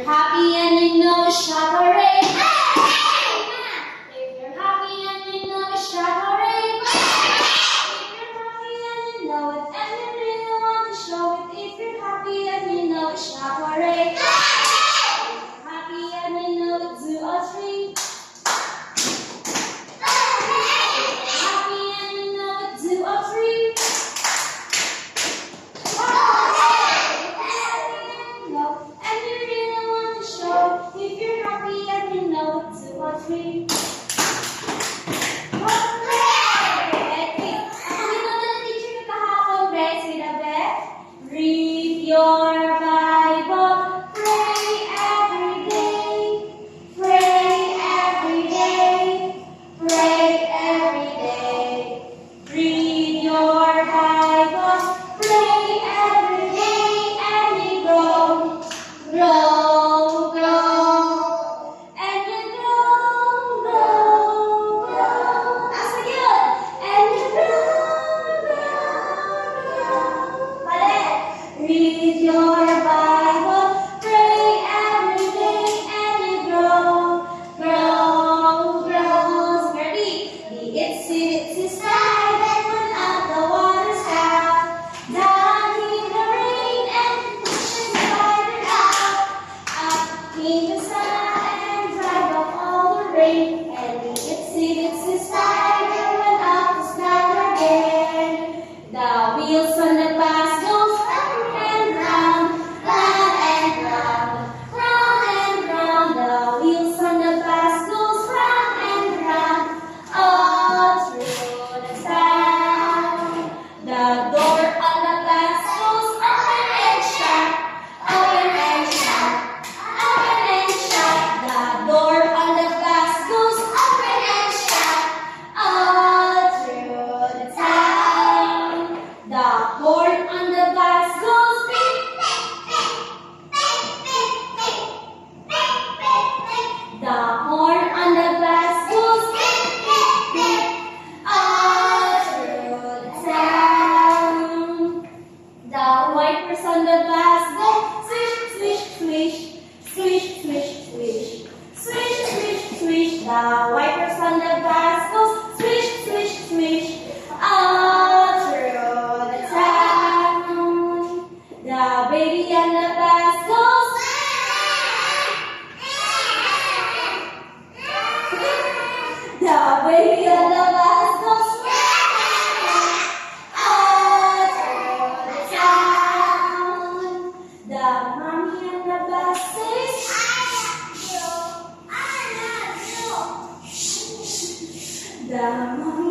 you're happy and you know it, shout hooray! If you're happy and you know it, shout hooray! If you're happy and you know it, and you really want to show it, if you're happy and you know it, shout hooray! If you're happy and you know it, 2 or 3. Happy and you know it, 2 or 3. And you really want to show if you're happy and you know it, 2 or 3. Read your Bible, pray every day, pray every day, pray every day. Read your Bible, pray every day, and you grow, grow, grow, and you grow, grow, grow. That's good. And you grow, grow, grow. Read your Bible, pray every day, and you grow, grow, grow. Ready? The itsy bitsy slide, and when out the water's out, down in the rain, and pushing the spider out. Up in the sun, and drive off all the rain, and the itsy bitsy slide, and when out the spider again. The wheels on the bus goes round and round, round and round, round and round. The wheels on the bus goes round and round, all through the town. The door on the bus goes open and shut, open and shut, open and shut. The door on the bus goes open and shut, all through the town. The horn on the bus goes beep, beep, beep, beep, beep, beep, beep, beep. The horn on the bus goes beep, beep, beep, all through the town. The wipers on the bus go swish, swish, swish, swish, swish, swish, swish, swish, swish. The wipers on the bus go swish, swish, swish, all through the town. The baby on the bus goes. The baby on the bus goes. All through the town. The mommy on the bus says. The mommy